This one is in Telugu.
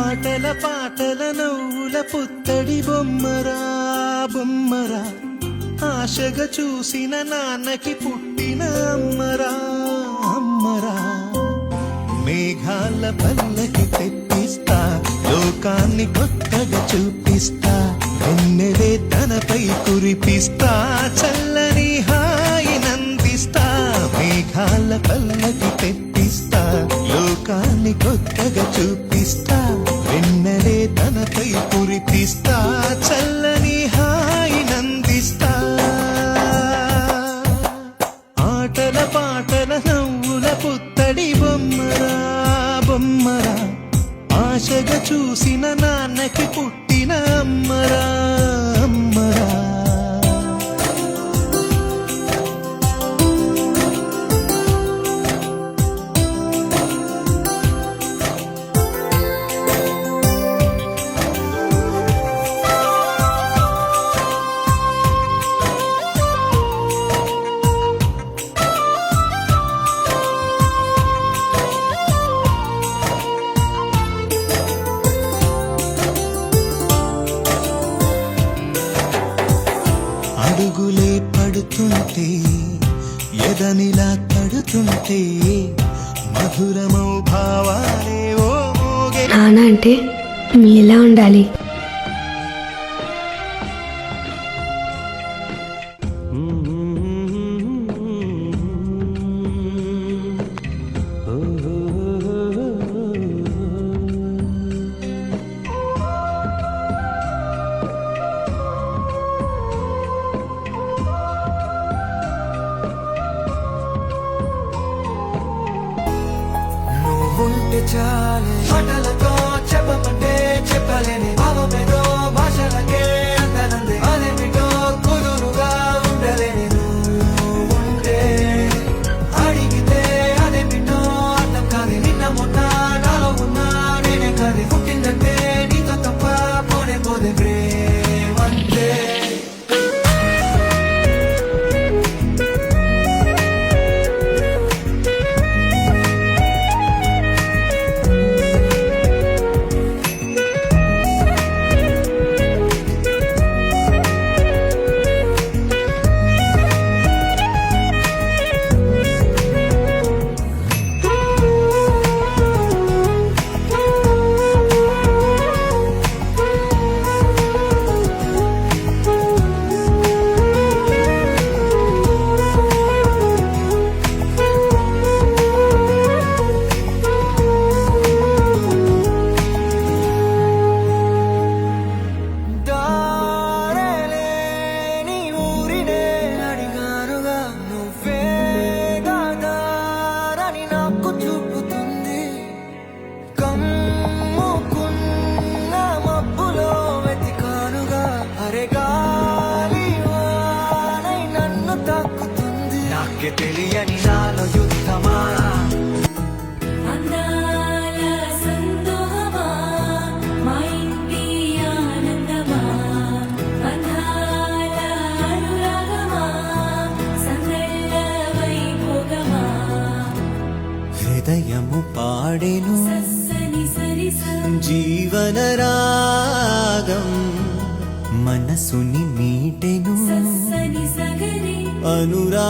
ఆటల పాటల నవ్వుల పుత్తడి బొమ్మరా బొమ్మరా, ఆశగా చూసిన నాన్నకి పుట్టిన అమ్మరా అమ్మరా. మేఘాల పల్లకి తెప్పిస్తా, లోకాన్ని కొత్తగా చూపిస్తా, వెన్నెలే తనపై కురిపిస్తా, చల్లని హాయినందిస్తా. మేఘాల పల్లకి తెప్పిస్తా, లోకాన్ని కొత్తగా చూపిస్తా, వెన్నెలే తనపై కురిపిస్తా, చల్లని హాయినందిస్తా. ఆటల పాటల నవ్వుల పుత్తడి బొమ్మరా బొమ్మరా, ఆశగా చూసిన నాన్నకి పుట్టిన అమ్మరా అమ్మరా. అడుగులే పడుతుంటే, ఎదనిలా తడుతుంటే, మధురమౌ భావాలే ఓ మోగే. నాన్న అంటే మీలా ఉండాలి. ఉంటే చాలే మాటలతో చెప్పమంటే చెప్పలేని భావమేదో భాషలకే అందనందే. అదేమిటో కుదురుగా ఉండలేని నువ్వు ఉంటే, అడిగితే అదేమిటో అర్థం కాదు. నిన్న మొన్న నాలో ఉన్నా నేనే కాదు, పుట్టిందంటే నీతో తప్ప పోనే పోదే ప్రేమంతే. తెలియని నాలో యుద్ధమా, అందాల సందోహమా, మా ఇంటి ఆనందమా, అందాల అనురాగమా, సందళ్ళ వైభోగమా. హృదయము పాడెను సని సరి జీవన రాగం, మనసుని మీటెను సని సగరి అనురా.